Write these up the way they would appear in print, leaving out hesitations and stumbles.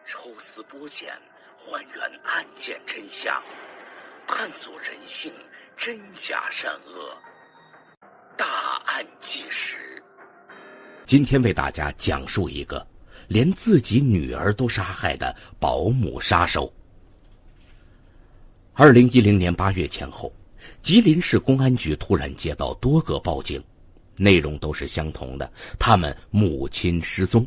抽丝剥茧，还原案件真相，探索人性真假善恶，大案纪实。今天为大家讲述一个连自己女儿都杀害的保姆杀手。2010年8月前后，吉林市公安局突然接到多个报警，内容都是相同的，他们母亲失踪。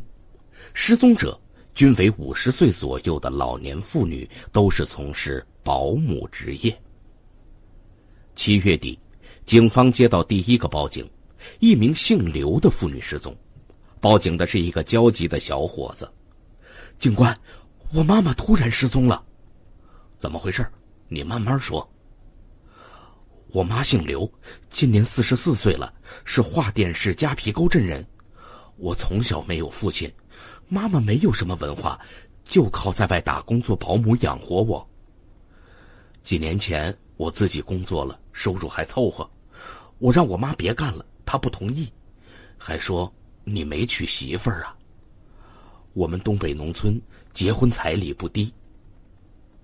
失踪者均为50岁左右的老年妇女，都是从事保姆职业。7月底，警方接到第一个报警，一名姓刘的妇女失踪。报警的是一个焦急的小伙子：“警官，我妈妈突然失踪了。”“怎么回事？你慢慢说。”“我妈姓刘，今年44岁了，是华甸市夹皮沟镇人。我从小没有父亲，妈妈没有什么文化，就靠在外打工做保姆养活我。几年前我自己工作了，收入还凑合，我让我妈别干了，她不同意，还说你没娶媳妇儿啊。我们东北农村结婚彩礼不低，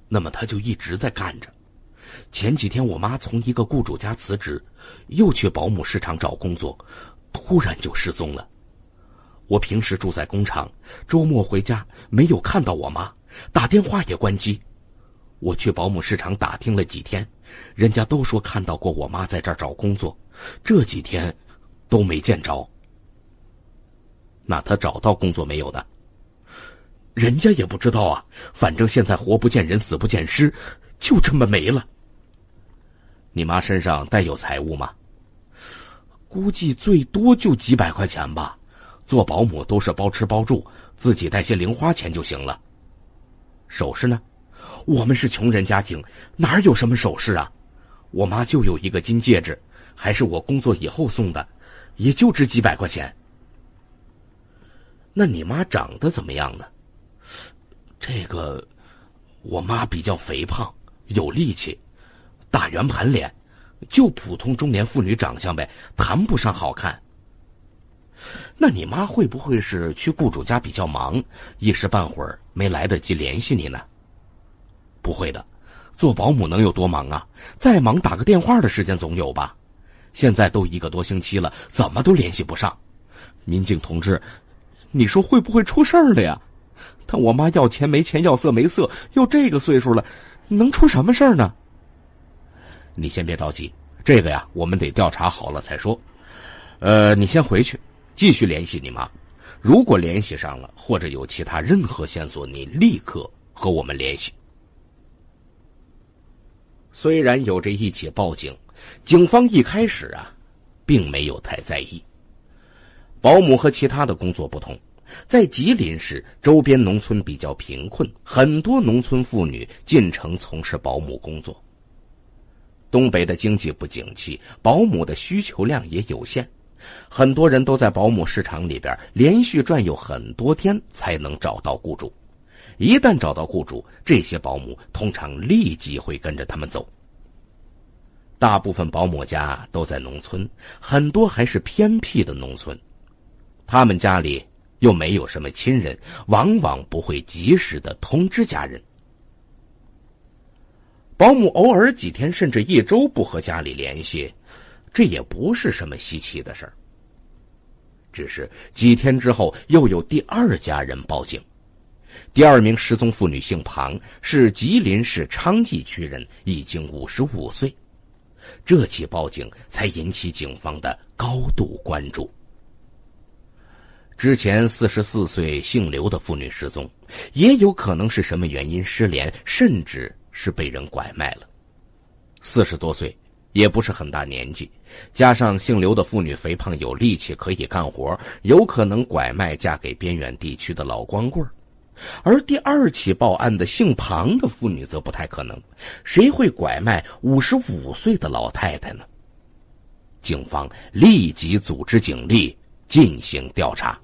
那么她就一直在干着。前几天我妈从一个雇主家辞职，又去保姆市场找工作，突然就失踪了。我平时住在工厂，周末回家没有看到我妈，打电话也关机。我去保姆市场打听了几天，人家都说看到过我妈在这儿找工作，这几天都没见着。那她找到工作没有呢？人家也不知道啊，反正现在活不见人，死不见尸，就这么没了。你妈身上带有财物吗？估计最多就几百块钱吧，做保姆都是包吃包住，自己带些零花钱就行了。首饰呢？我们是穷人家庭，哪有什么首饰啊？我妈就有一个金戒指，还是我工作以后送的，也就值几百块钱。那你妈长得怎么样呢？这个，我妈比较肥胖，有力气，大圆盘脸，就普通中年妇女长相呗，谈不上好看。那你妈会不会是去雇主家比较忙，一时半会儿没来得及联系你呢？不会的，做保姆能有多忙啊？再忙打个电话的时间总有吧？现在都1个多星期了，怎么都联系不上。民警同志，你说会不会出事儿了呀？但我妈要钱没钱，要色没色，又这个岁数了，能出什么事儿呢？你先别着急，这个呀，我们得调查好了才说。你先回去，继续联系你妈。如果联系上了，或者有其他任何线索，你立刻和我们联系。虽然有这一起报警，警方一开始并没有太在意。保姆和其他的工作不同，在吉林市周边农村比较贫困，很多农村妇女进城从事保姆工作。东北的经济不景气，保姆的需求量也有限，很多人都在保姆市场里边连续转悠很多天才能找到雇主。一旦找到雇主，这些保姆通常立即会跟着他们走。大部分保姆家都在农村，很多还是偏僻的农村，他们家里又没有什么亲人，往往不会及时的通知家人。保姆偶尔几天甚至1周不和家里联系，这也不是什么稀奇的事儿。只是几天之后，又有第2家人报警。第2名失踪妇女姓庞，是吉林市昌邑区人，已经55岁。这起报警才引起警方的高度关注。之前44岁姓刘的妇女失踪，也有可能是什么原因失联，甚至是被人拐卖了。40多岁也不是很大年纪，加上姓刘的妇女肥胖有力气，可以干活，有可能拐卖嫁给边远地区的老光棍。而第2起报案的姓庞的妇女则不太可能，谁会拐卖55岁的老太太呢？警方立即组织警力进行调查。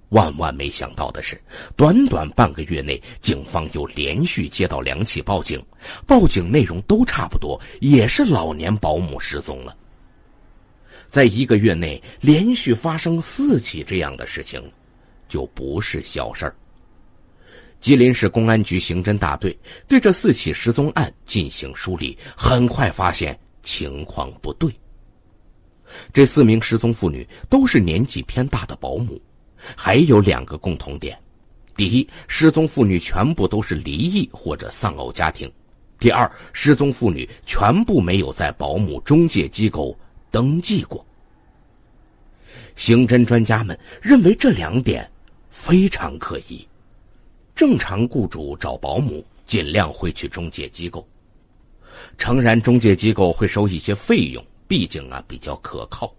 万万没想到的是，短短半个月内，警方又连续接到2起报警，报警内容都差不多，也是老年保姆失踪了。在1个月内连续发生4起这样的事情，就不是小事儿。吉林市公安局刑侦大队对这4起失踪案进行梳理，很快发现情况不对。这4名失踪妇女都是年纪偏大的保姆，还有2个共同点：第一，失踪妇女全部都是离异或者丧偶家庭；第二，失踪妇女全部没有在保姆中介机构登记过。刑侦专家们认为这2点非常可疑。正常雇主找保姆尽量会去中介机构，诚然中介机构会收一些费用，毕竟比较可靠。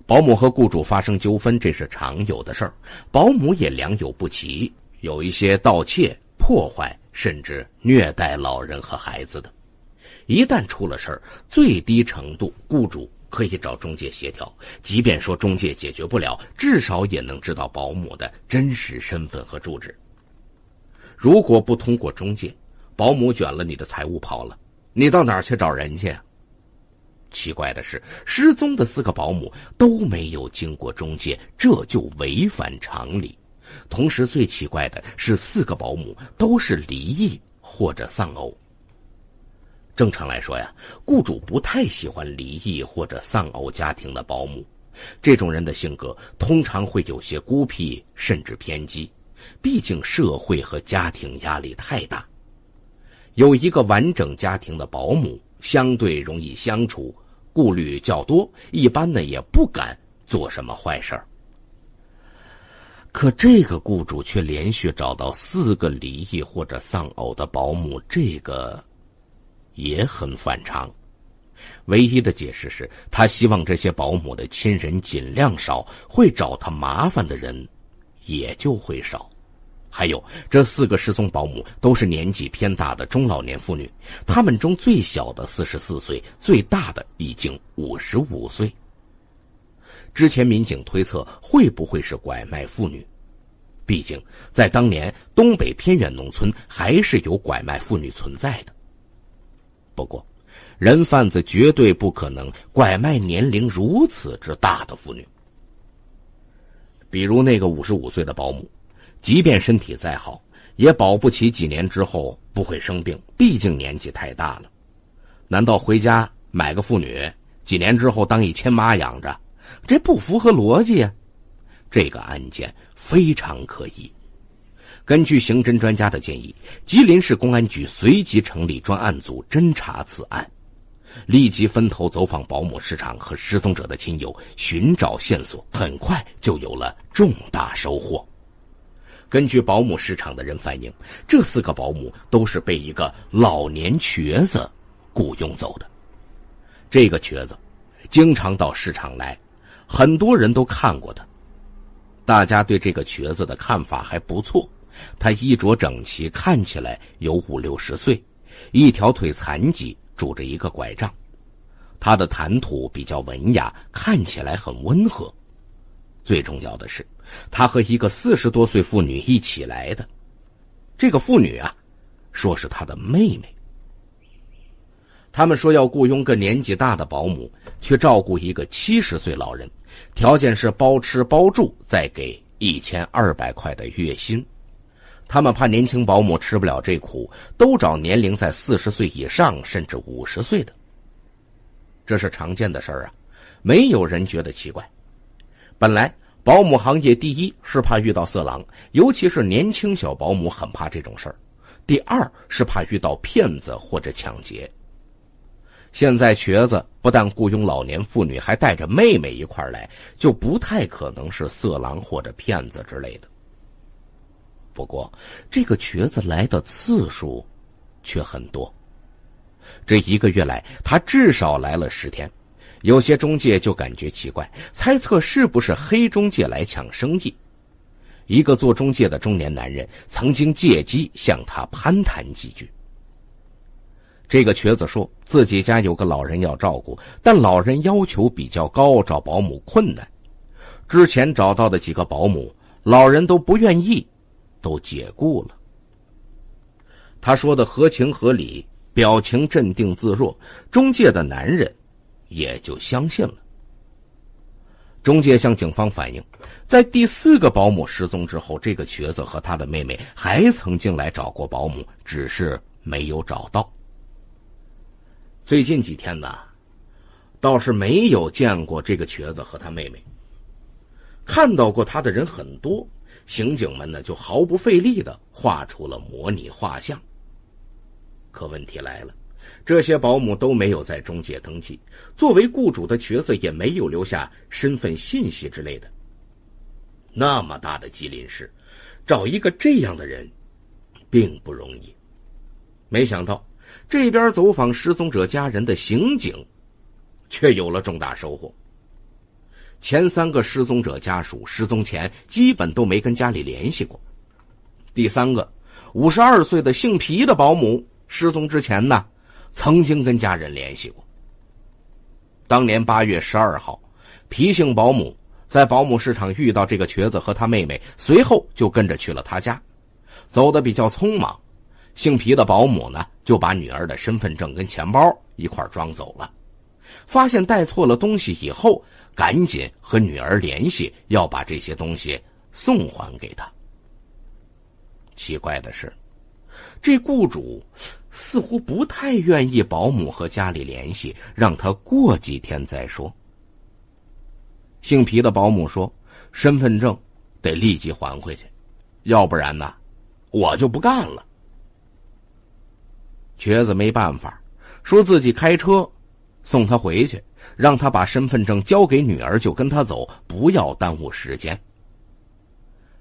保姆和雇主发生纠纷，这是常有的事儿，保姆也良莠不齐，有一些盗窃、破坏甚至虐待老人和孩子的。一旦出了事儿，最低程度雇主可以找中介协调，即便说中介解决不了，至少也能知道保姆的真实身份和住址。如果不通过中介，保姆卷了你的财物跑了，你到哪儿去找人去啊？奇怪的是，失踪的4个保姆都没有经过中介，这就违反常理。同时最奇怪的是4个保姆都是离异或者丧偶。正常来说呀，雇主不太喜欢离异或者丧偶家庭的保姆，这种人的性格通常会有些孤僻甚至偏激，毕竟社会和家庭压力太大。有一个完整家庭的保姆相对容易相处，顾虑较多，一般呢也不敢做什么坏事儿。可这个雇主却连续找到4个离异或者丧偶的保姆，这个也很反常。唯一的解释是，他希望这些保姆的亲人尽量少，会找他麻烦的人也就会少。还有，这4个失踪保姆都是年纪偏大的中老年妇女，她们中最小的44岁，最大的已经55岁。之前民警推测会不会是拐卖妇女，毕竟在当年东北偏远农村还是有拐卖妇女存在的。不过人贩子绝对不可能拐卖年龄如此之大的妇女。比如那个55岁的保姆，即便身体再好，也保不齐几年之后不会生病，毕竟年纪太大了。难道回家买个妇女，几年之后当一亲妈养着？这不符合逻辑啊！这个案件非常可疑。根据刑侦专家的建议，吉林市公安局随即成立专案组侦查此案，立即分头走访保姆市场和失踪者的亲友，寻找线索，很快就有了重大收获。根据保姆市场的人反映，这4个保姆都是被一个老年瘸子雇佣走的。这个瘸子经常到市场来，很多人都看过他。大家对这个瘸子的看法还不错，他衣着整齐，看起来有50-60岁，一条腿残疾，拄着一个拐杖。他的谈吐比较文雅，看起来很温和。最重要的是，他和一个40多岁妇女一起来的。这个妇女说是他的妹妹。他们说要雇佣个年纪大的保姆去照顾一个70岁老人，条件是包吃包住，再给1200块的月薪。他们怕年轻保姆吃不了这苦，都找年龄在40岁以上甚至50岁的。这是常见的事儿没有人觉得奇怪。本来保姆行业第一是怕遇到色狼，尤其是年轻小保姆很怕这种事儿。第二是怕遇到骗子或者抢劫。现在瘸子不但雇佣老年妇女，还带着妹妹一块来，就不太可能是色狼或者骗子之类的。不过这个瘸子来的次数却很多，这1个月来他至少来了10天。有些中介就感觉奇怪，猜测是不是黑中介来抢生意。一个做中介的中年男人曾经借机向他攀谈几句。这个瘸子说自己家有个老人要照顾，但老人要求比较高，找保姆困难。之前找到的几个保姆，老人都不愿意，都解雇了。他说的合情合理，表情镇定自若，中介的男人也就相信了。中介向警方反映，在第4个保姆失踪之后，这个瘸子和他的妹妹还曾经来找过保姆，只是没有找到。最近几天呢，倒是没有见过这个瘸子和他妹妹。看到过他的人很多，刑警们呢就毫不费力地画出了模拟画像。可问题来了，这些保姆都没有在中介登记，作为雇主的瘸子也没有留下身份信息之类的。那么大的吉林市，找一个这样的人并不容易。没想到这边走访失踪者家人的刑警却有了重大收获。前3个失踪者家属失踪前基本都没跟家里联系过。第3个52岁的姓皮的保姆失踪之前呢，曾经跟家人联系过。当年8月12号，皮姓保姆在保姆市场遇到这个瘸子和他妹妹，随后就跟着去了他家。走得比较匆忙，姓皮的保姆呢就把女儿的身份证跟钱包一块装走了。发现带错了东西以后，赶紧和女儿联系，要把这些东西送还给他。奇怪的是，这雇主似乎不太愿意保姆和家里联系，让他过几天再说。姓皮的保姆说，身份证得立即还回去，要不然呢，我就不干了。瘸子没办法，说自己开车送他回去，让他把身份证交给女儿就跟他走，不要耽误时间。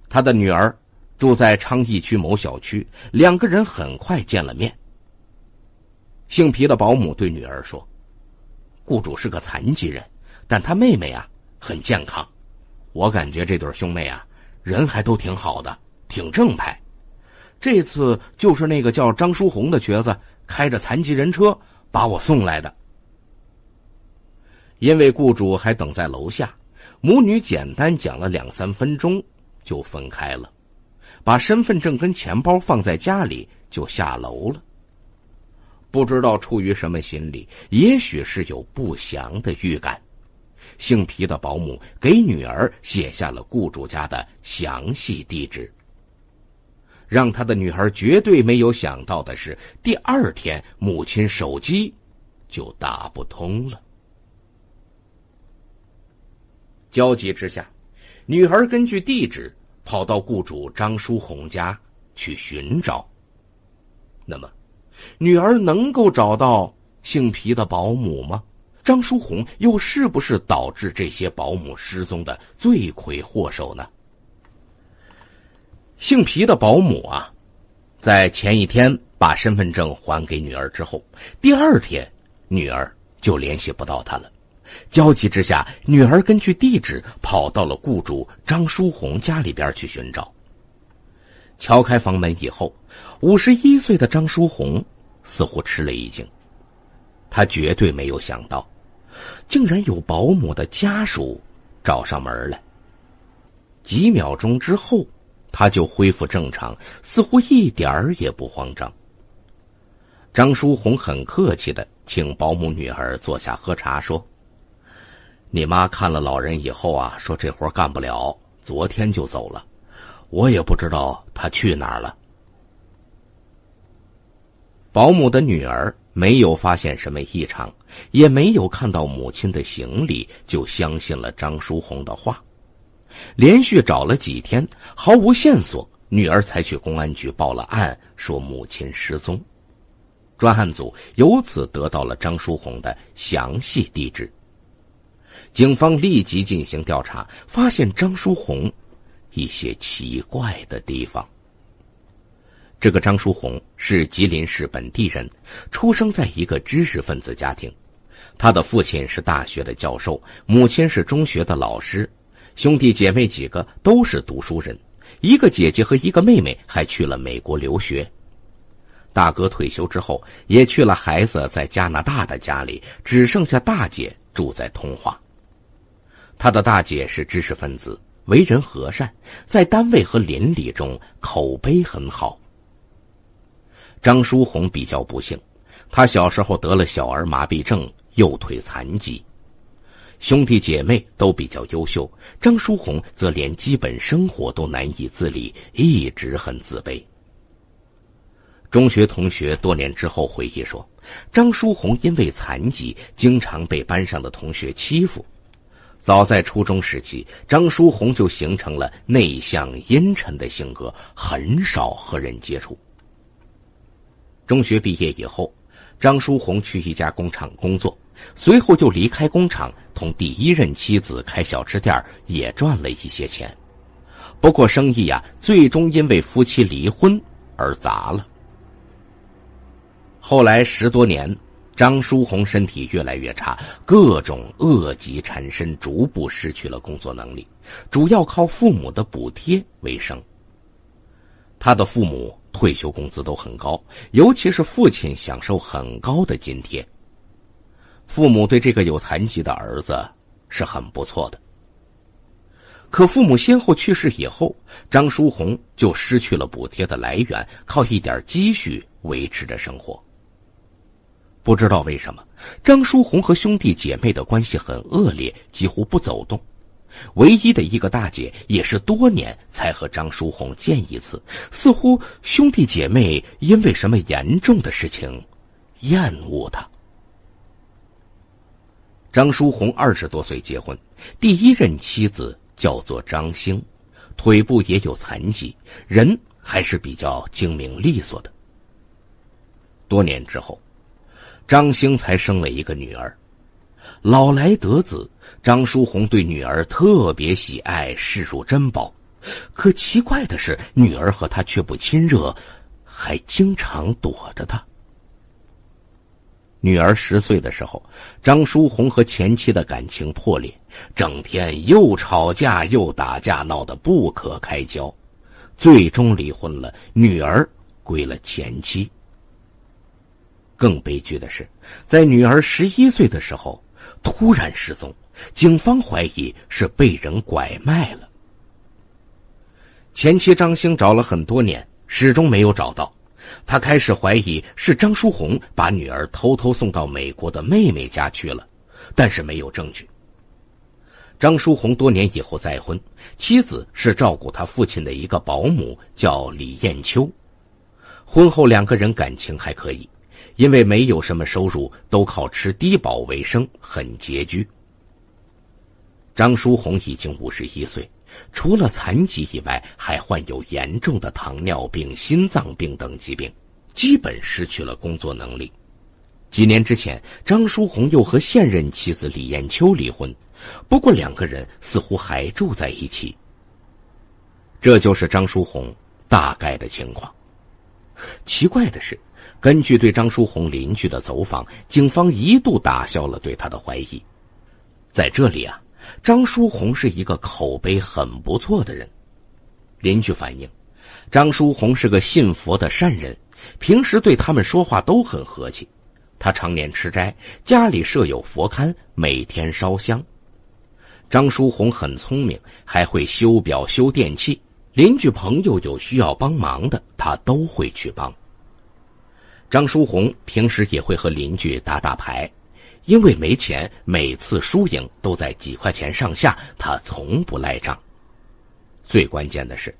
他的女儿住在昌邑区某小区，2个人很快见了面。姓皮的保姆对女儿说，雇主是个残疾人，但他妹妹啊很健康，我感觉这对兄妹啊人还都挺好的，挺正派。这次就是那个叫张书红的瘸子开着残疾人车把我送来的。因为雇主还等在楼下，母女简单讲了2-3分钟就分开了，把身份证跟钱包放在家里就下楼了。不知道出于什么心理，也许是有不祥的预感，姓皮的保姆给女儿写下了雇主家的详细地址。让他的女儿绝对没有想到的是，第2天母亲手机就打不通了。焦急之下，女儿根据地址跑到雇主张书红家去寻找。那么，女儿能够找到姓皮的保姆吗？张书红又是不是导致这些保姆失踪的罪魁祸首呢？姓皮的保姆啊，在前一天把身份证还给女儿之后，第2天女儿就联系不到他了。焦急之下，女儿根据地址跑到了雇主张书红家里边去寻找。敲开房门以后，51岁的张书红似乎吃了一惊，他绝对没有想到，竟然有保姆的家属找上门来。几秒钟之后，他就恢复正常，似乎一点儿也不慌张。张书红很客气地请保姆女儿坐下喝茶，说，你妈看了老人以后啊，说这活干不了，昨天就走了，我也不知道她去哪儿了。保姆的女儿没有发现什么异常，也没有看到母亲的行李，就相信了张书红的话。连续找了几天，毫无线索，女儿才去公安局报了案，说母亲失踪。专案组由此得到了张书红的详细地址。警方立即进行调查，发现张书红一些奇怪的地方。这个张书红是吉林市本地人，出生在一个知识分子家庭。他的父亲是大学的教授，母亲是中学的老师，兄弟姐妹几个都是读书人，一个姐姐和一个妹妹还去了美国留学。大哥退休之后也去了孩子在加拿大的家里，只剩下大姐住在通化。他的大姐是知识分子，为人和善，在单位和邻里中口碑很好。张书红比较不幸，他小时候得了小儿麻痹症，右腿残疾。兄弟姐妹都比较优秀，张书红则连基本生活都难以自理，一直很自卑。中学同学多年之后回忆说，张书红因为残疾，经常被班上的同学欺负。早在初中时期，张书红就形成了内向阴沉的性格，很少和人接触。中学毕业以后，张书红去一家工厂工作，随后就离开工厂，同第一任妻子开小吃店，也赚了一些钱。不过生意最终因为夫妻离婚而砸了。后来10多年，张书红身体越来越差，各种恶疾缠身，逐步失去了工作能力，主要靠父母的补贴为生。他的父母退休工资都很高，尤其是父亲享受很高的津贴。父母对这个有残疾的儿子是很不错的。可父母先后去世以后，张书红就失去了补贴的来源，靠一点积蓄维持着生活。不知道为什么，张书红和兄弟姐妹的关系很恶劣，几乎不走动。唯一的一个大姐也是多年才和张书红见一次，似乎兄弟姐妹因为什么严重的事情厌恶他。张书红20多岁结婚，第一任妻子叫做张兴，腿部也有残疾，人还是比较精明利索的。多年之后，张兴才生了一个女儿。老来得子，张书红对女儿特别喜爱，视如珍宝。可奇怪的是，女儿和他却不亲热，还经常躲着他。女儿10岁的时候，张书红和前妻的感情破裂，整天又吵架又打架，闹得不可开交，最终离婚了，女儿归了前妻。更悲剧的是，在女儿11岁的时候突然失踪，警方怀疑是被人拐卖了。前妻张兴找了很多年，始终没有找到，他开始怀疑是张书红把女儿偷偷送到美国的妹妹家去了，但是没有证据。张书红多年以后再婚，妻子是照顾他父亲的一个保姆，叫李艳秋。婚后2个人感情还可以，因为没有什么收入，都靠吃低保为生，很拮据。张书红已经51岁，除了残疾以外，还患有严重的糖尿病、心脏病等疾病，基本失去了工作能力。几年之前，张书红又和现任妻子李艳秋离婚，不过2个人似乎还住在一起。这就是张书红大概的情况。奇怪的是，根据对张书红邻居的走访，警方一度打消了对他的怀疑。在这里张书红是一个口碑很不错的人。邻居反映，张书红是个信佛的善人，平时对他们说话都很和气。他常年吃斋，家里设有佛龛，每天烧香。张书红很聪明，还会修表修电器，邻居朋友有需要帮忙的，他都会去帮。张书红平时也会和邻居打打牌，因为没钱，每次输赢都在几块钱上下，他从不赖账。最关键的是，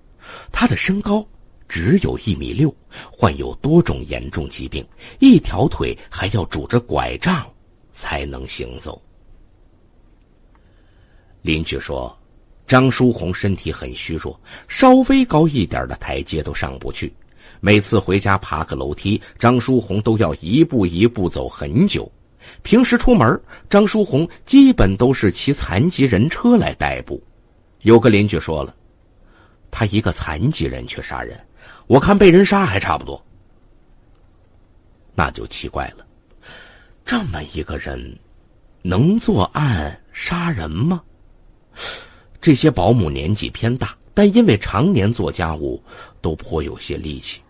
他的身高只有1.6米，患有多种严重疾病，一条腿还要拄着拐杖才能行走。邻居说，张书红身体很虚弱，稍微高一点的台阶都上不去，每次回家爬个楼梯，张书红都要一步一步走很久。平时出门，张书红基本都是骑残疾人车来代步。有个邻居说了，他一个残疾人去杀人，我看被人杀还差不多。那就奇怪了，这么一个人能作案杀人吗？这些保姆年纪偏大，但因为常年做家务，都颇有些力气。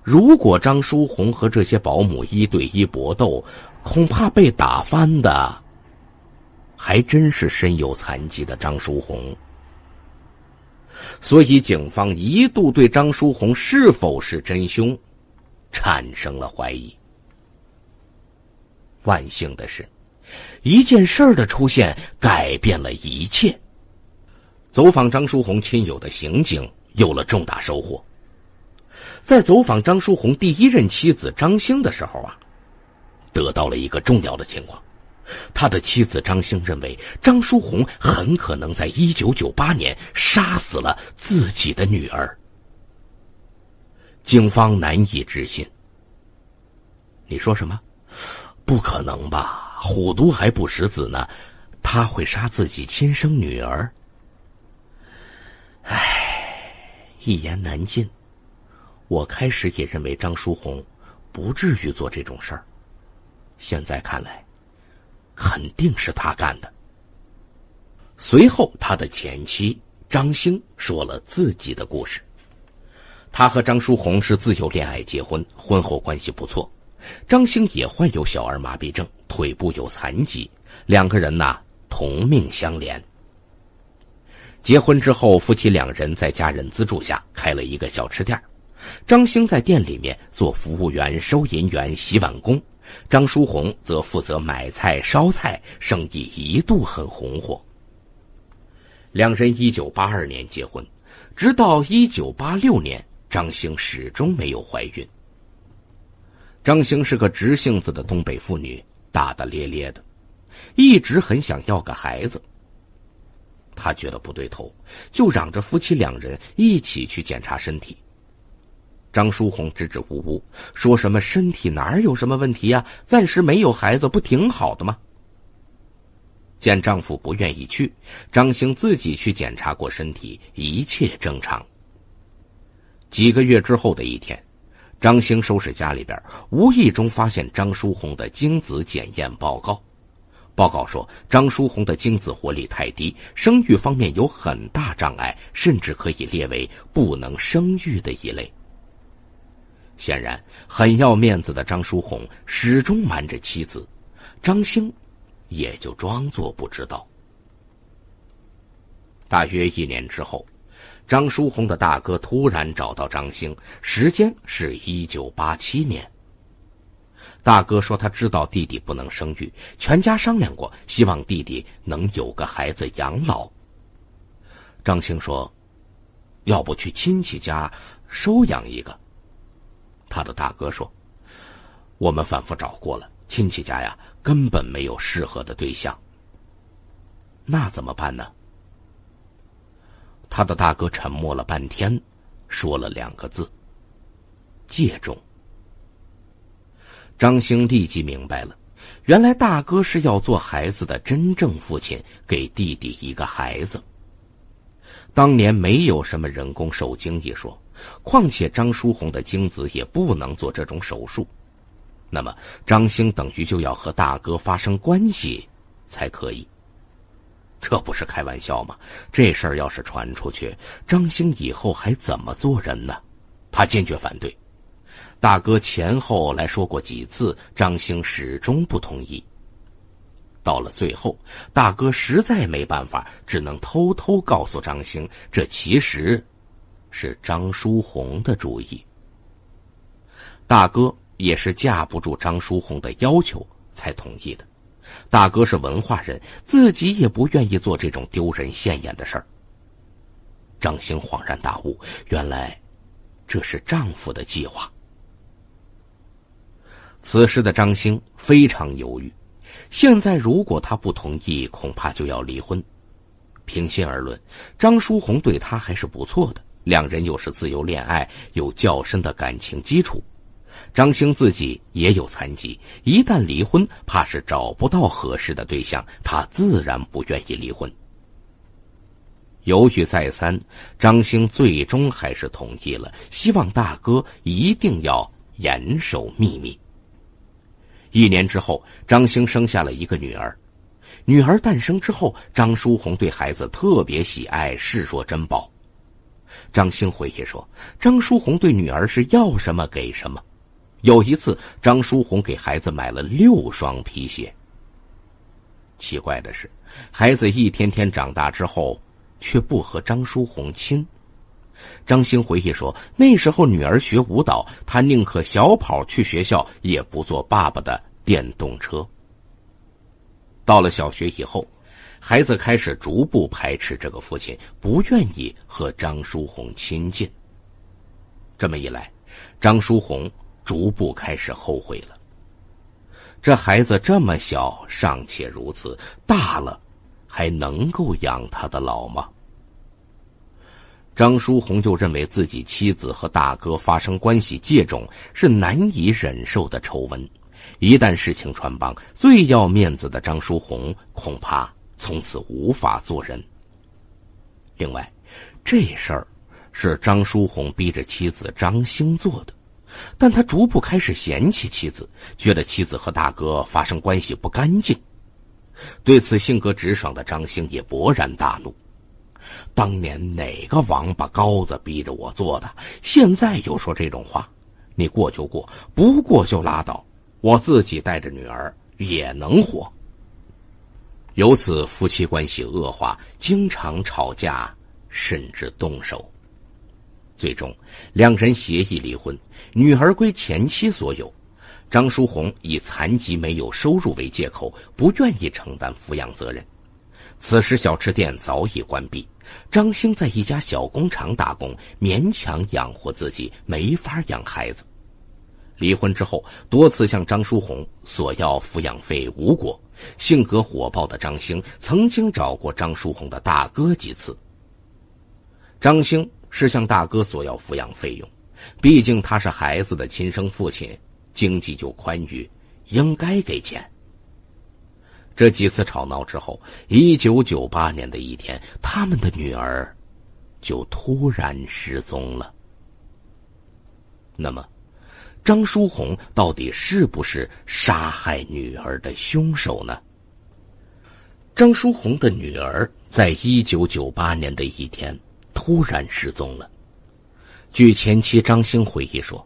如果张书红和这些保姆1对1搏斗，恐怕被打翻的还真是身有残疾的张书红。所以警方一度对张书红是否是真凶产生了怀疑。万幸的是，一件事儿的出现改变了一切。走访张书红亲友的刑警有了重大收获。在走访张书红第一任妻子张兴的时候啊，得到了一个重要的情况。他的妻子张兴认为张书红很可能在1998年杀死了自己的女儿。警方难以置信。你说什么？不可能吧，虎毒还不食子呢，他会杀自己亲生女儿？一言难尽。我开始也认为张书红不至于做这种事儿，现在看来肯定是他干的。随后他的前妻张兴说了自己的故事。他和张书红是自由恋爱结婚，婚后关系不错。张兴也患有小儿麻痹症，腿部有残疾，两个人同命相连。结婚之后，夫妻两人在家人资助下开了一个小吃店。张兴在店里面做服务员、收银员、洗碗工，张书红则负责买菜、烧菜，生意一度很红火。两人1982年结婚，直到1986年，张兴始终没有怀孕。张兴是个直性子的东北妇女，大大咧咧的，一直很想要个孩子。她觉得不对头，就嚷着夫妻两人一起去检查身体。张书红支支吾吾，说什么身体哪有什么问题呀，暂时没有孩子不挺好的吗？见丈夫不愿意去，张兴自己去检查过身体，一切正常。几个月之后的一天，张兴收拾家里边，无意中发现张书红的精子检验报告。报告说张书红的精子活力太低，生育方面有很大障碍，甚至可以列为不能生育的一类。显然很要面子的张书红始终瞒着妻子，张兴也就装作不知道。大约1年之后，张书红的大哥突然找到张兴，时间是1987年。大哥说他知道弟弟不能生育，全家商量过，希望弟弟能有个孩子养老。张兴说要不去亲戚家收养一个。他的大哥说我们反复找过了，亲戚家呀根本没有适合的对象。那怎么办呢？他的大哥沉默了半天，说了2个字：借种。张兴立即明白了，原来大哥是要做孩子的真正父亲，给弟弟一个孩子。当年没有什么人工受精一说，况且张书红的精子也不能做这种手术，那么张兴等于就要和大哥发生关系才可以。这不是开玩笑吗？这事儿要是传出去，张兴以后还怎么做人呢？他坚决反对。大哥前后来说过几次，张兴始终不同意。到了最后，大哥实在没办法，只能偷偷告诉张兴，这其实是张书红的主意。大哥也是架不住张书红的要求才同意的。大哥是文化人，自己也不愿意做这种丢人现眼的事儿。张兴恍然大悟，原来这是丈夫的计划。此时的张兴非常犹豫，现在如果他不同意，恐怕就要离婚。平心而论，张书红对他还是不错的，两人又是自由恋爱，有较深的感情基础。张兴自己也有残疾，一旦离婚，怕是找不到合适的对象，他自然不愿意离婚。犹豫再三，张兴最终还是同意了，希望大哥一定要严守秘密。1年之后，张兴生下了一个女儿。女儿诞生之后，张书红对孩子特别喜爱，视若珍宝。张兴回忆说，张书红对女儿是要什么给什么。有一次，张书红给孩子买了6双皮鞋。奇怪的是，孩子一天天长大之后，却不和张书红亲。张兴回忆说，那时候女儿学舞蹈，他宁可小跑去学校，也不坐爸爸的电动车。到了小学以后，孩子开始逐步排斥这个父亲，不愿意和张书红亲近。这么一来，张书红逐步开始后悔了。这孩子这么小，尚且如此，大了还能够养他的老吗？张书红又认为自己妻子和大哥发生关系借种是难以忍受的丑闻，一旦事情传帮，最要面子的张书红恐怕从此无法做人。另外，这事儿是张书红逼着妻子张兴做的，但他逐步开始嫌弃妻子，觉得妻子和大哥发生关系不干净。对此性格直爽的张兴也勃然大怒，当年哪个王八羔子逼着我做的，现在又说这种话，你过就过，不过就拉倒，我自己带着女儿也能活。由此夫妻关系恶化，经常吵架，甚至动手。最终两人协议离婚，女儿归前妻所有。张书红以残疾没有收入为借口，不愿意承担抚养责任。此时小吃店早已关闭，张兴在一家小工厂打工，勉强养活自己，没法养孩子。离婚之后，多次向张书红索要抚养费无果。性格火爆的张兴曾经找过张书红的大哥几次。张兴是向大哥索要抚养费用，毕竟他是孩子的亲生父亲，经济就宽裕，应该给钱。这几次吵闹之后，1998年的一天，他们的女儿就突然失踪了。那么张书红到底是不是杀害女儿的凶手呢？张书红的女儿在1998年的一天突然失踪了。据前妻张兴回忆说，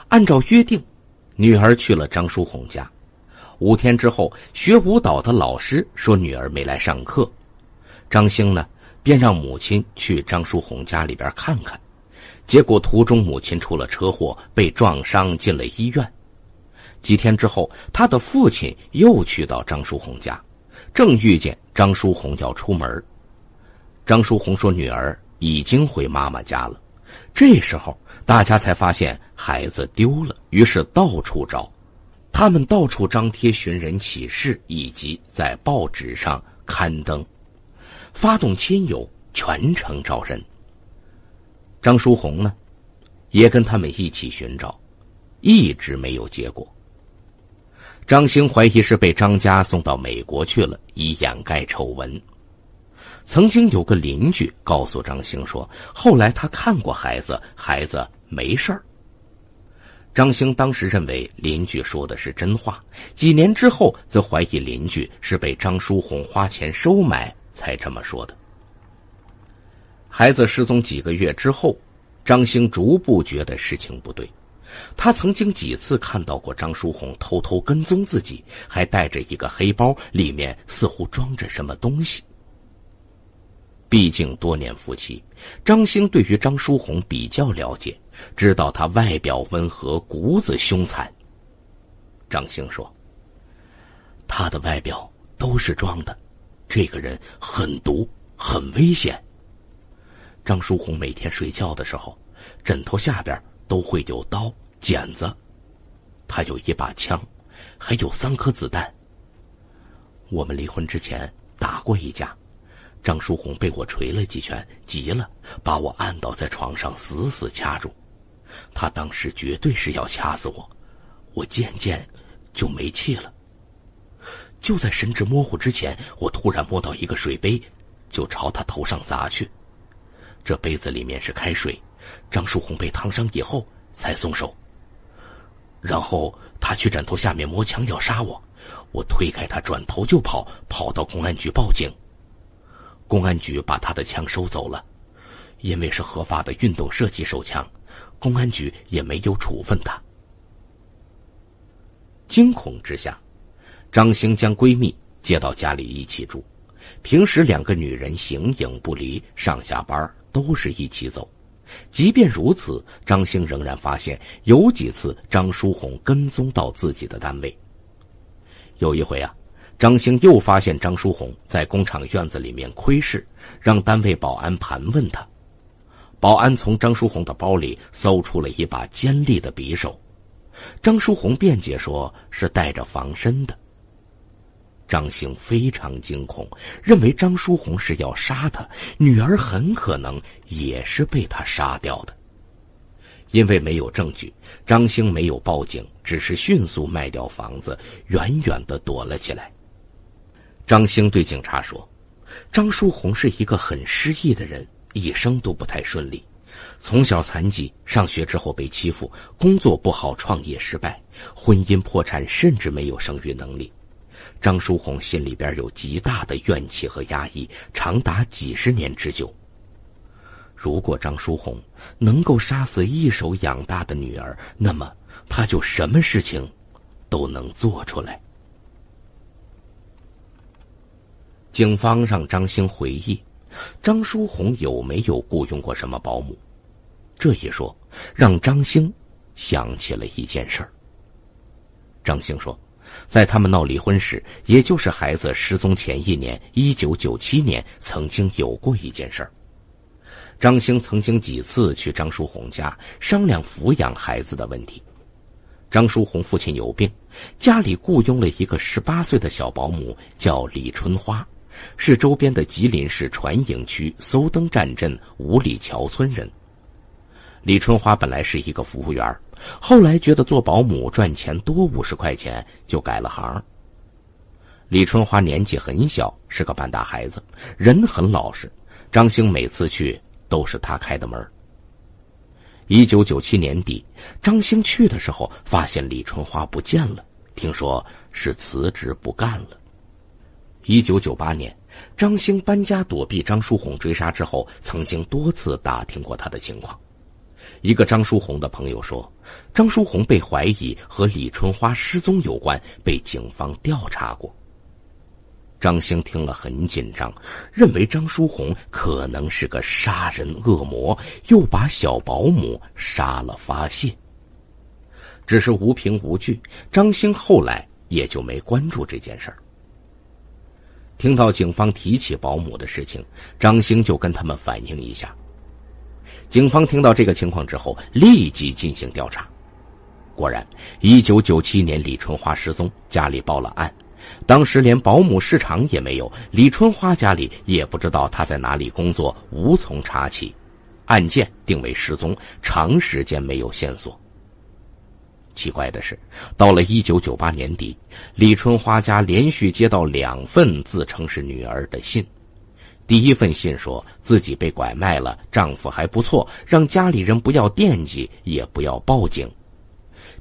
按照约定，女儿去了张书红家。5天之后，学舞蹈的老师说女儿没来上课，张兴呢便让母亲去张书红家里边看看。结果途中母亲出了车祸，被撞伤进了医院。几天之后，他的父亲又去到张书红家，正遇见张书红要出门。张书红说女儿已经回妈妈家了。这时候大家才发现孩子丢了，于是到处找。他们到处张贴寻人启事，以及在报纸上刊登，发动亲友全城找人。张书红呢，也跟他们一起寻找，一直没有结果。张兴怀疑是被张家送到美国去了，以掩盖丑闻。曾经有个邻居告诉张兴说，后来他看过孩子，孩子没事儿。张兴当时认为邻居说的是真话，几年之后则怀疑邻居是被张书红花钱收买才这么说的。孩子失踪几个月之后，张兴逐步觉得事情不对。他曾经几次看到过张书红偷偷跟踪自己，还带着一个黑包，里面似乎装着什么东西。毕竟多年夫妻，张兴对于张书红比较了解，知道他外表温和，骨子凶残。张兴说，他的外表都是装的，这个人很毒，很危险。张书红每天睡觉的时候，枕头下边都会有刀、剪子，他有一把枪，还有3颗子弹。我们离婚之前打过一架，张书红被我捶了几拳，急了，把我按倒在床上，死死掐住。他当时绝对是要掐死我，我渐渐就没气了。就在神志模糊之前，我突然摸到一个水杯，就朝他头上砸去。这杯子里面是开水，张书红被烫伤以后才松手。然后他去枕头下面摸墙要杀我，我推开他，转头就跑，跑到公安局报警。公安局把他的枪收走了，因为是合法的运动射击手枪，公安局也没有处分他。惊恐之下，张兴将闺蜜接到家里一起住，平时2个女人形影不离，上下班都是一起走。即便如此，张兴仍然发现有几次张书红跟踪到自己的单位。有一回啊，张兴又发现张书红在工厂院子里面窥视，让单位保安盘问他。保安从张书红的包里搜出了一把尖利的匕首，张书红辩解说是带着防身的。张兴非常惊恐，认为张书红是要杀他，女儿很可能也是被他杀掉的。因为没有证据，张兴没有报警，只是迅速卖掉房子，远远地躲了起来。张兴对警察说，张书红是一个很失意的人，一生都不太顺利，从小残疾，上学之后被欺负，工作不好，创业失败，婚姻破产，甚至没有生育能力。张书红心里边有极大的怨气和压抑，长达几十年之久。如果张书红能够杀死一手养大的女儿，那么他就什么事情都能做出来。警方让张兴回忆，张书红有没有雇佣过什么保姆？这一说，让张兴想起了一件事儿。张兴说，在他们闹离婚时，也就是孩子失踪前一年，1997年，曾经有过一件事儿。张兴曾经几次去张书红家商量抚养孩子的问题。张书红父亲有病，家里雇佣了一个18岁的小保姆，叫李春花，是周边的吉林市船营区搜登站镇五里桥村人。李春花本来是一个服务员，后来觉得做保姆赚钱多50块钱，就改了行。李春花年纪很小，是个半大孩子，人很老实，张兴每次去都是他开的门。1997年底，张兴去的时候发现李春花不见了，听说是辞职不干了。1998年，张兴搬家躲避张书红追杀之后，曾经多次打听过他的情况。一个张书红的朋友说，张书红被怀疑和李春花失踪有关，被警方调查过。张兴听了很紧张，认为张书红可能是个杀人恶魔，又把小保姆杀了发泄。只是无凭无据，张兴后来也就没关注这件事儿。听到警方提起保姆的事情，张兴就跟他们反映一下。警方听到这个情况之后，立即进行调查。果然，1997年李春花失踪，家里报了案。当时连保姆市场也没有，李春花家里也不知道她在哪里工作，无从查起。案件定为失踪，长时间没有线索。奇怪的是，到了1998年底，李春花家连续接到2份自称是女儿的信。第一份信说自己被拐卖了，丈夫还不错，让家里人不要惦记，也不要报警。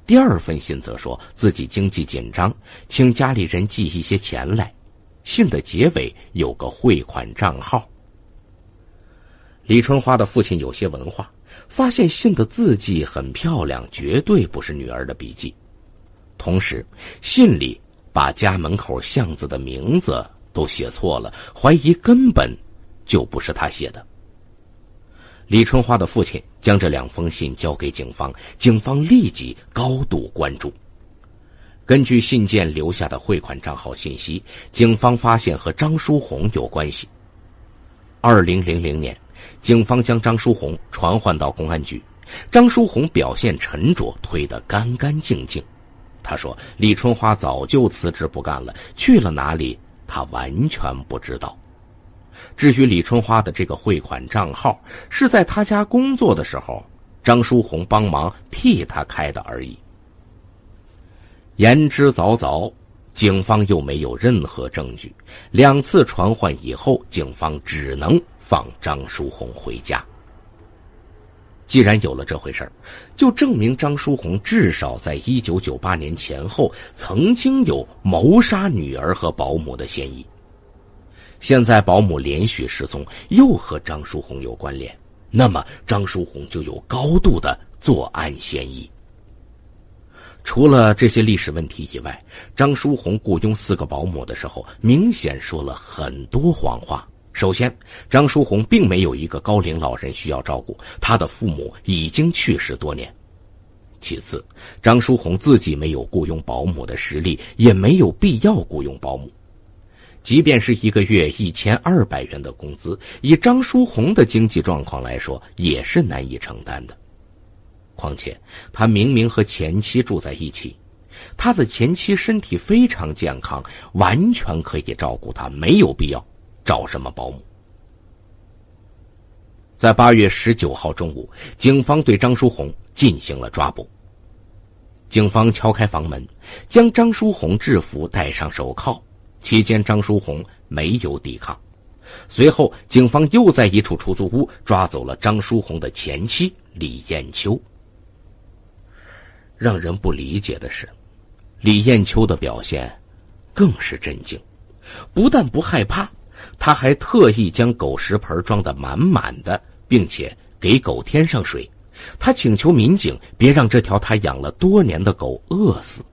第二份信则说自己经济紧张，请家里人寄一些钱来。信的结尾有个汇款账号。李春花的父亲有些文化，发现信的字迹很漂亮，绝对不是女儿的笔迹。同时，信里把家门口巷子的名字都写错了，怀疑根本就不是他写的。李春花的父亲将这2封信交给警方，警方立即高度关注。根据信件留下的汇款账号信息，警方发现和张书红有关系。2000年，警方将张书红传唤到公安局。张书红表现沉着，推得干干净净。他说李春花早就辞职不干了，去了哪里他完全不知道。至于李春花的这个汇款账号，是在他家工作的时候，张书红帮忙替他开的而已。言之凿凿，警方又没有任何证据。2次传唤以后，警方只能放张书红回家。既然有了这回事儿，就证明张书红至少在1998年前后曾经有谋杀女儿和保姆的嫌疑。现在保姆连续失踪，又和张书红有关联，那么张书红就有高度的作案嫌疑。除了这些历史问题以外，张书红雇佣4个保姆的时候，明显说了很多谎话。首先，张书红并没有一个高龄老人需要照顾，他的父母已经去世多年。其次，张书红自己没有雇佣保姆的实力，也没有必要雇佣保姆。即便是一个月1200元的工资，以张书红的经济状况来说，也是难以承担的。况且他明明和前妻住在一起，他的前妻身体非常健康，完全可以照顾他，没有必要找什么保姆。在8月19号中午，警方对张书红进行了抓捕。警方敲开房门，将张书红制服，戴上手铐。期间张书红没有抵抗。随后警方又在一处出租屋抓走了张书红的前妻李艳秋。让人不理解的是，李艳秋的表现更是震惊，不但不害怕，他还特意将狗食盆装得满满的，并且给狗添上水。他请求民警别让这条他养了多年的狗饿死。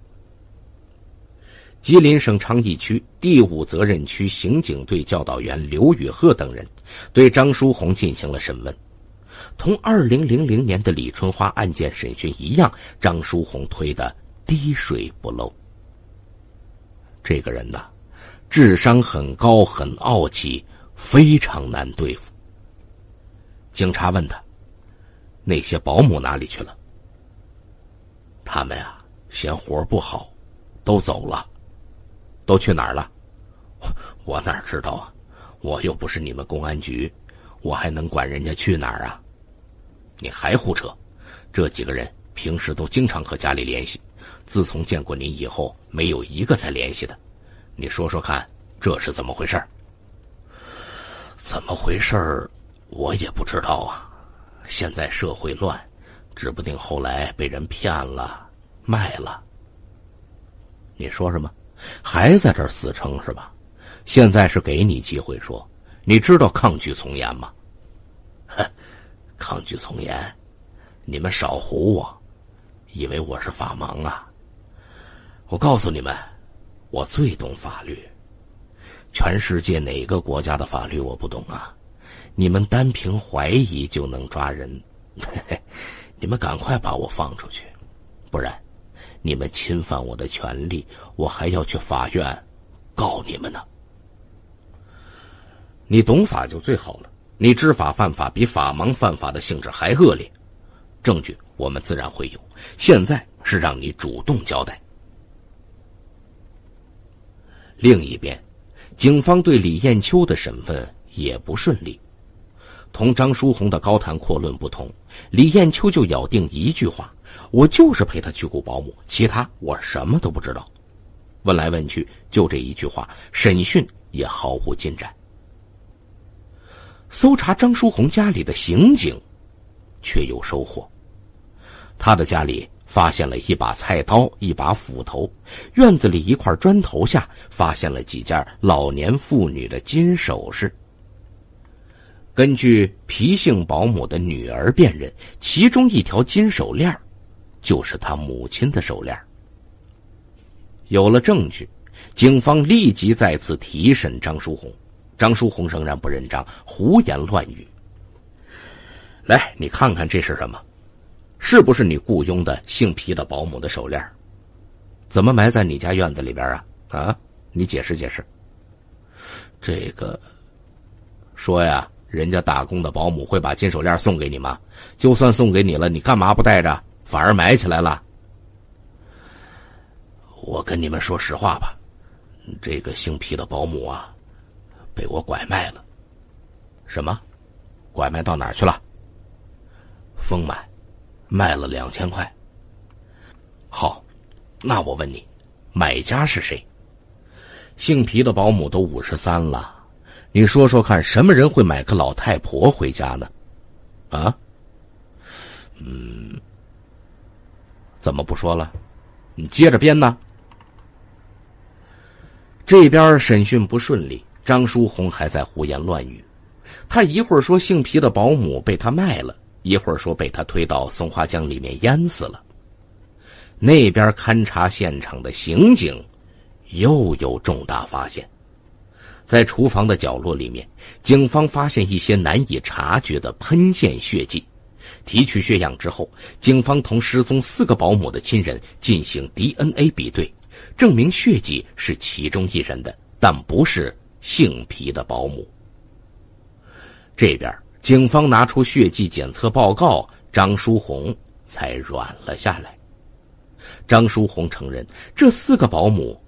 吉林省昌邑区第5责任区刑警队教导员刘宇鹤等人对张书红进行了审问。同2000年的李春花案件审讯一样，张书红推得滴水不漏。这个人呐，智商很高，很傲气，非常难对付。警察问他，那些保姆哪里去了？他们啊，嫌活不好，都走了。都去哪儿了？我哪知道啊，我又不是你们公安局，我还能管人家去哪儿啊？你还胡扯，这几个人平时都经常和家里联系，自从见过您以后，没有一个再联系的。你说说看，这是怎么回事？怎么回事我也不知道啊。现在社会乱，指不定后来被人骗了，卖了。你说什么？还在这儿死撑是吧？现在是给你机会说，你知道抗拒从严吗？抗拒从严，你们少唬我，以为我是法盲啊？我告诉你们，我最懂法律，全世界哪个国家的法律我不懂啊？你们单凭怀疑就能抓人，你们赶快把我放出去，不然你们侵犯我的权利，我还要去法院告你们呢。你懂法就最好了，你知法犯法比法盲犯法的性质还恶劣，证据我们自然会有，现在是让你主动交代。另一边，警方对李艳秋的审问也不顺利。同张书红的高谈阔论不同，李艳秋就咬定一句话，我就是陪他去雇保姆，其他我什么都不知道。问来问去，就这一句话，审讯也毫无进展。搜查张书红家里的刑警却有收获。他的家里发现了一把菜刀，一把斧头，院子里一块砖头下发现了几件老年妇女的金首饰。根据皮姓保姆的女儿辨认，其中一条金手链就是他母亲的手链。有了证据，警方立即再次提审张书红。张书红仍然不认账，胡言乱语。来，你看看这是什么？是不是你雇佣的姓皮的保姆的手链？怎么埋在你家院子里边啊？啊，你解释解释。这个，说呀，人家打工的保姆会把金手链送给你吗？就算送给你了，你干嘛不带着，反而埋起来了？我跟你们说实话吧，这个姓皮的保姆啊，被我拐卖了。什么？拐卖到哪儿去了？丰满，卖了2000块。好，那我问你，买家是谁？姓皮的保姆都53了，你说说看，什么人会买个老太婆回家呢？啊？怎么不说了？你接着编呢？这边审讯不顺利，张书红还在胡言乱语。他一会儿说姓皮的保姆被他卖了，一会儿说被他推到松花江里面淹死了。那边勘察现场的刑警又有重大发现。在厨房的角落里面，警方发现一些难以察觉的喷溅血迹。提取血样之后，警方同失踪4个保姆的亲人进行 DNA 比对，证明血迹是其中一人的，但不是姓皮的保姆。这边警方拿出血迹检测报告，张书红才软了下来。张书红承认，这4个保姆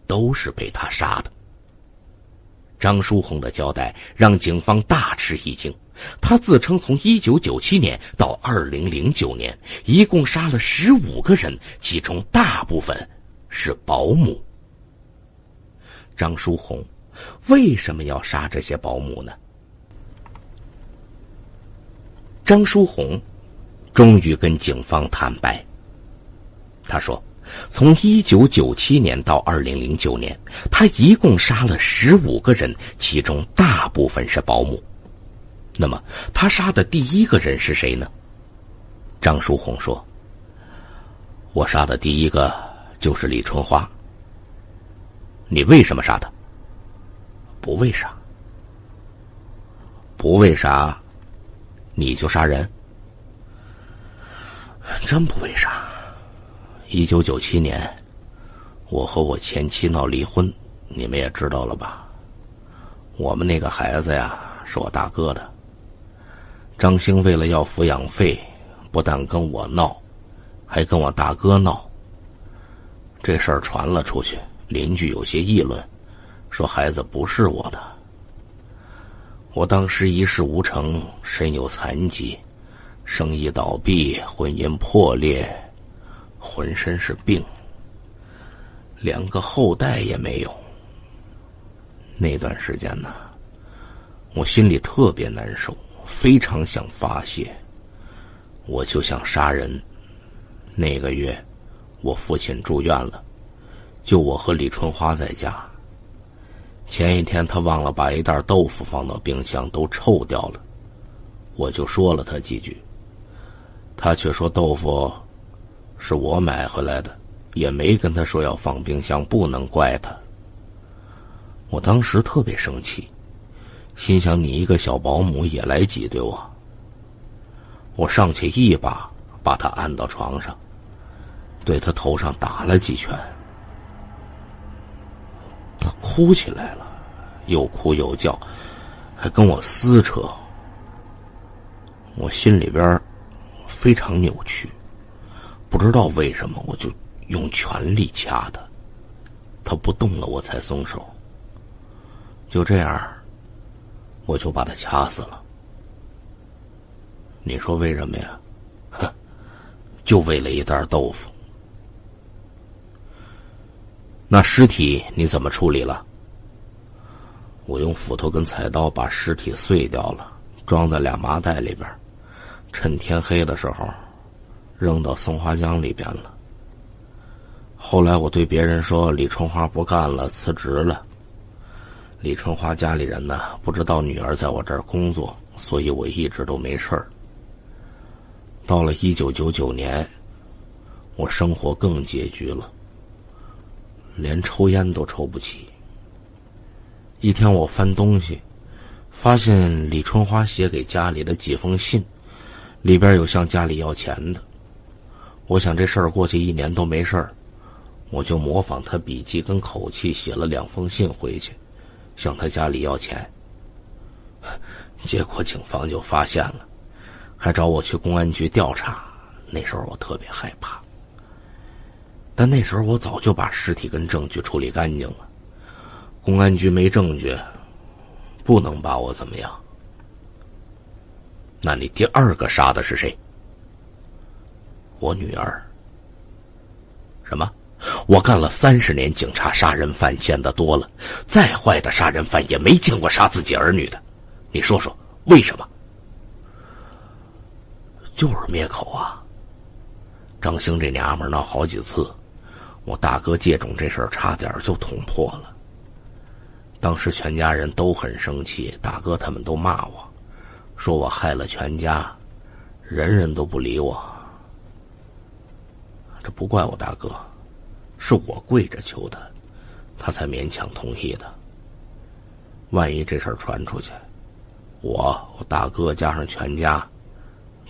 都是被他杀的。张书红的交代让警方大吃一惊，他自称从1997年到2009年，一共杀了15个人，其中大部分是保姆。张书红为什么要杀这些保姆呢？张书红终于跟警方坦白，他说从1997年到2009年，他一共杀了15个人，其中大部分是保姆。那么他杀的第一个人是谁呢？张书红说，我杀的第一个就是李春花。你为什么杀他？不为啥。不为啥你就杀人？真不为啥。1997年我和我前妻闹离婚，你们也知道了吧。我们那个孩子呀是我大哥的，张兴为了要抚养费，不但跟我闹，还跟我大哥闹。这事儿传了出去，邻居有些议论，说孩子不是我的。我当时一事无成，身有残疾，生意倒闭，婚姻破裂，浑身是病，连个后代也没有。那段时间呢，我心里特别难受，非常想发泄，我就想杀人。那个月我父亲住院了，就我和李春花在家。前一天他忘了把一袋豆腐放到冰箱，都臭掉了，我就说了他几句，他却说豆腐是我买回来的，也没跟他说要放冰箱，不能怪他。我当时特别生气，心想你一个小保姆也来挤兑我。我上去一把把他按到床上，对他头上打了几拳。他哭起来了，又哭又叫，还跟我撕扯。我心里边非常扭曲，不知道为什么我就用全力掐他，他不动了我才松手。就这样我就把他掐死了。你说为什么呀？哼，就为了一袋豆腐。那尸体你怎么处理了？我用斧头跟菜刀把尸体碎掉了，装在2麻袋里边，趁天黑的时候扔到松花江里边了。后来我对别人说李春花不干了，辞职了。李春花家里人呢，不知道女儿在我这儿工作，所以我一直都没事儿。到了1999年，我生活更拮据了，连抽烟都抽不起。一天我翻东西，发现李春花写给家里的几封信，里边有向家里要钱的。我想这事儿过去1年都没事儿，我就模仿他笔迹跟口气写了2封信回去，向他家里要钱。结果警方就发现了，还找我去公安局调查。那时候我特别害怕，但那时候我早就把尸体跟证据处理干净了，公安局没证据，不能把我怎么样。那你第2个杀的是谁？我女儿。什么？我干了30年警察，杀人犯见得多了，再坏的杀人犯也没见过杀自己儿女的。你说说为什么？就是灭口啊。张兴这娘们儿闹好几次，我大哥借种这事儿差点就捅破了。当时全家人都很生气，大哥他们都骂我，说我害了全家，人人都不理我。这不怪我大哥，是我跪着求他，他才勉强同意的。万一这事儿传出去，我大哥加上全家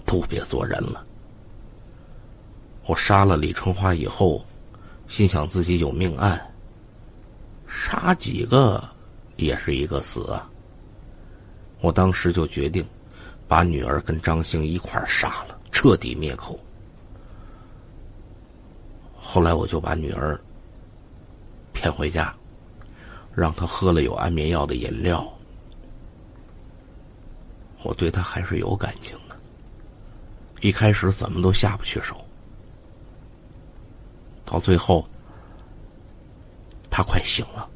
都别做人了。我杀了李春花以后，心想自己有命案，杀几个也是一个死啊。我当时就决定把女儿跟张兴一块儿杀了，彻底灭口。后来我就把女儿骗回家，让她喝了有安眠药的饮料。我对她还是有感情的，一开始怎么都下不去手，到最后她快醒了。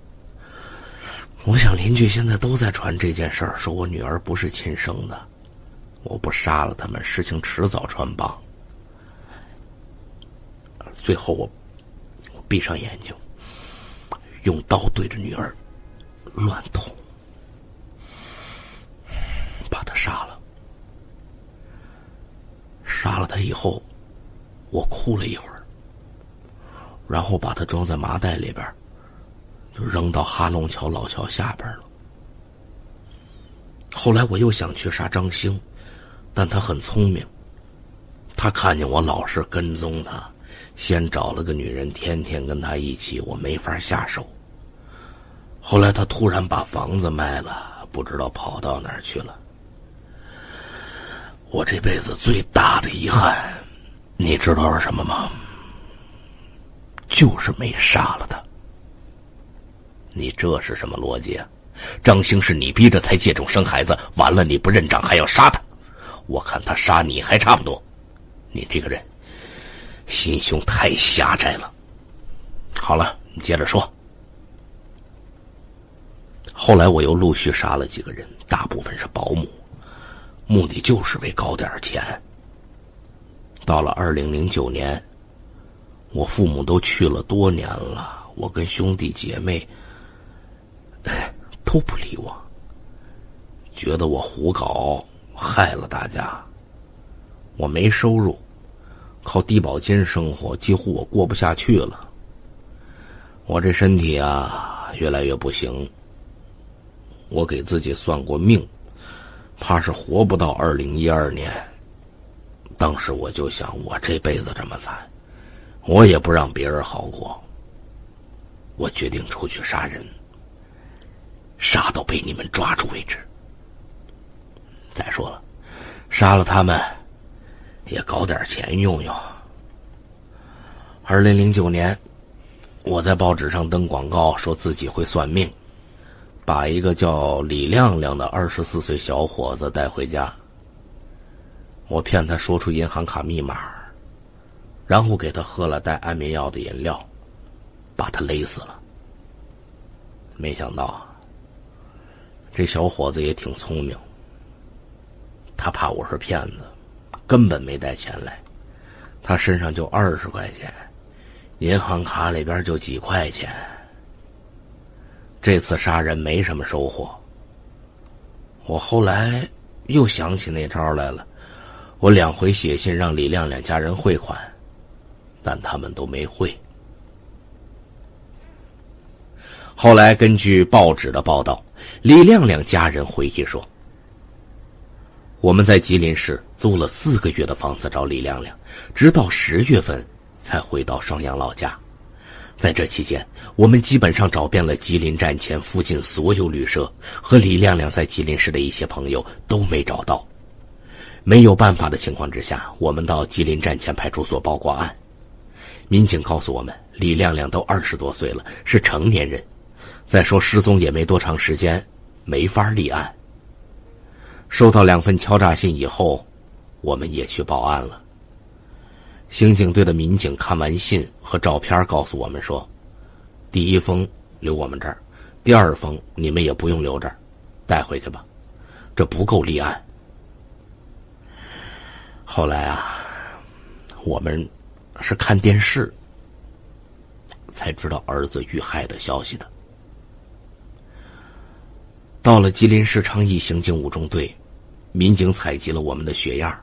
我想邻居现在都在传这件事儿，说我女儿不是亲生的，我不杀了他们，事情迟早穿帮。最后我闭上眼睛，用刀对着女儿乱捅，把她杀了。杀了她以后，我哭了一会儿，然后把她装在麻袋里边，就扔到哈龙桥老桥下边了。后来我又想去杀张兴，但他很聪明，他看见我老是跟踪他，先找了个女人天天跟他一起，我没法下手。后来他突然把房子卖了，不知道跑到哪儿去了。我这辈子最大的遗憾，你知道是什么吗？就是没杀了他。你这是什么逻辑啊？张兴是你逼着才借种生孩子，完了你不认账还要杀他，我看他杀你还差不多。你这个人心胸太狭窄了。好了，你接着说。后来我又陆续杀了几个人，大部分是保姆，目的就是为搞点钱。到了2009年，我父母都去了多年了，我跟兄弟姐妹都不理我，觉得我胡搞，害了大家。我没收入，靠低保金生活，几乎我过不下去了。我这身体啊，越来越不行。我给自己算过命，怕是活不到2012年。当时我就想，我这辈子这么惨，我也不让别人好过。我决定出去杀人，杀到被你们抓住为止。再说了，杀了他们也搞点钱用用。2009年，我在报纸上登广告，说自己会算命，把一个叫李亮亮的24岁小伙子带回家。我骗他说出银行卡密码，然后给他喝了带安眠药的饮料，把他勒死了。没想到这小伙子也挺聪明，他怕我是骗子，根本没带钱来，他身上就20块钱，银行卡里边就几块钱。这次杀人没什么收获。我后来又想起那招来了，我2回写信让李亮亮家人汇款，但他们都没汇。后来根据报纸的报道，李亮亮家人回忆说，我们在吉林市租了4个月的房子找李亮亮，直到10月份才回到双阳老家。在这期间，我们基本上找遍了吉林站前附近所有旅社，和李亮亮在吉林市的一些朋友都没找到。没有办法的情况之下，我们到吉林站前派出所报过案。民警告诉我们，李亮亮都20多岁了，是成年人，再说失踪也没多长时间，没法立案。收到2份敲诈信以后，我们也去报案了。刑警队的民警看完信和照片，告诉我们说，第1封留我们这儿，第2封你们也不用留这儿，带回去吧，这不够立案。后来啊，我们是看电视才知道儿子遇害的消息的。到了吉林市昌邑刑警5中队，民警采集了我们的血样，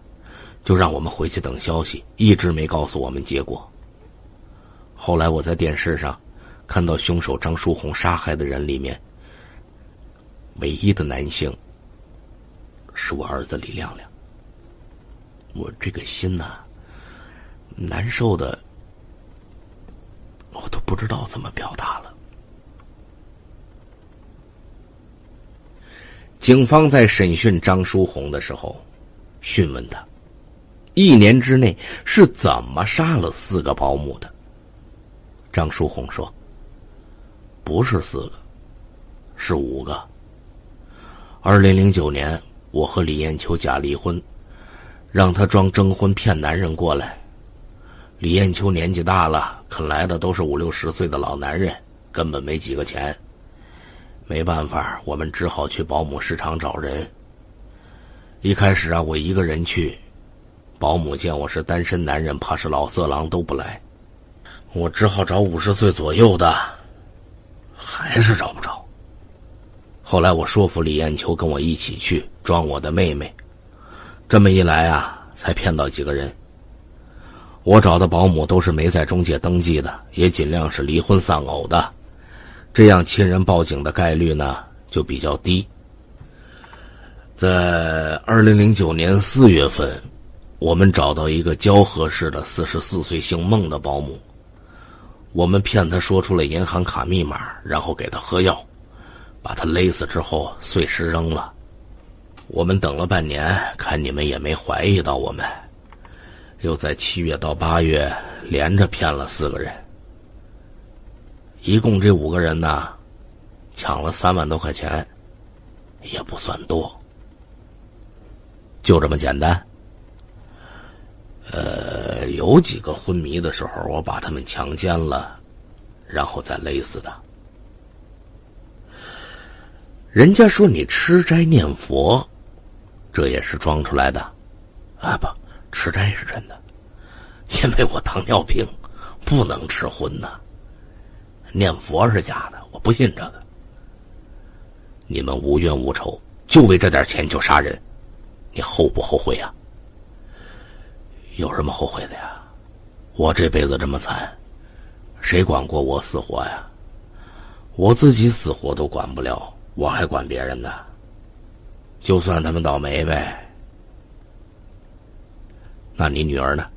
就让我们回去等消息，一直没告诉我们结果。后来我在电视上看到凶手张书红杀害的人里面，唯一的男性是我儿子李亮亮。我这个心呐，难受的我都不知道怎么表达了。警方在审讯张书红的时候，讯问他1年之内是怎么杀了4个保姆的。张书红说，不是4个，是5个。2009年，我和李艳秋假离婚，让他装征婚骗男人过来。李艳秋年纪大了，肯来的都是50、60岁的老男人，根本没几个钱。没办法，我们只好去保姆市场找人。一开始我一个人去，保姆见我是单身男人，怕是老色狼都不来，我只好找50岁左右的，还是找不着。后来我说服李艳秋跟我一起去装我的妹妹，这么一来才骗到几个人。我找的保姆都是没在中介登记的，也尽量是离婚丧偶的，这样亲人报警的概率呢就比较低。在2009年4月份，我们找到一个蛟河市的44岁姓孟的保姆，我们骗他说出了银行卡密码，然后给他喝药，把他勒死之后碎尸扔了。我们等了半年，看你们也没怀疑到我们，又在7月到8月连着骗了4个人，一共这5个人呢，抢了3万多块钱，也不算多。就这么简单。有几个昏迷的时候，我把他们强奸了，然后再勒死的。人家说你吃斋念佛，这也是装出来的。不，吃斋是真的，因为我糖尿病不能吃荤呐。念佛是假的，我不信这个。你们无冤无仇，就为这点钱就杀人，你后不后悔啊？有什么后悔的呀？我这辈子这么惨，谁管过我死活呀？我自己死活都管不了，我还管别人呢？就算他们倒霉呗。那你女儿呢？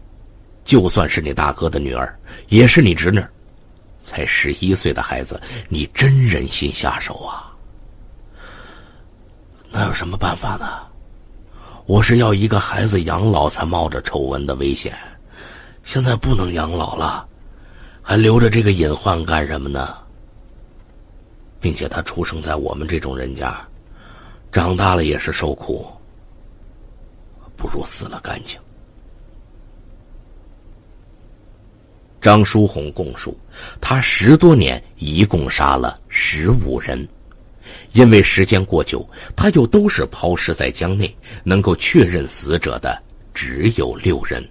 就算是你大哥的女儿，也是你侄女，才11岁的孩子，你真忍心下手啊？那有什么办法呢？我是要一个孩子养老才冒着丑闻的危险，现在不能养老了，还留着这个隐患干什么呢？并且他出生在我们这种人家，长大了也是受苦，不如死了干净。张书红供述，他10多年一共杀了15人。因为时间过久，他又都是抛尸在江内，能够确认死者的只有6人。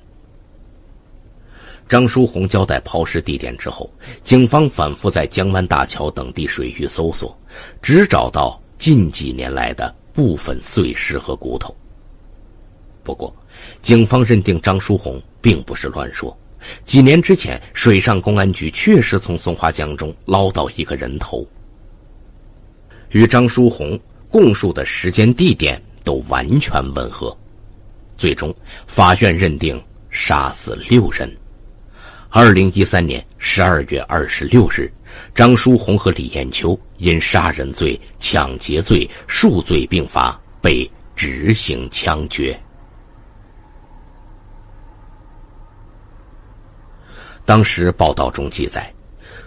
张书红交代抛尸地点之后，警方反复在江湾大桥等地水域搜索，只找到近几年来的部分碎尸和骨头。不过，警方认定张书红并不是乱说。几年之前，水上公安局确实从松花江中捞到一个人头，与张书红供述的时间地点都完全吻合。最终，法院认定杀死6人。2013年12月26日，张书红和李艳秋因杀人罪、抢劫罪数罪并罚，被执行枪决。当时报道中记载，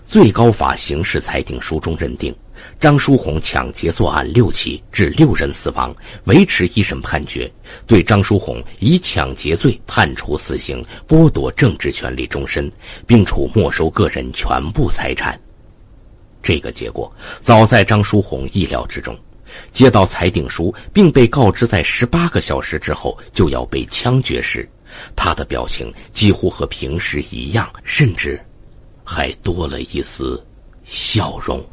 最高法刑事裁定书中认定张书红抢劫作案6起，致6人死亡，维持一审判决，对张书红以抢劫罪判处死刑，剥夺政治权利终身，并处没收个人全部财产。这个结果早在张书红意料之中。接到裁定书并被告知在18个小时之后就要被枪决时，他的表情几乎和平时一样，甚至还多了一丝笑容。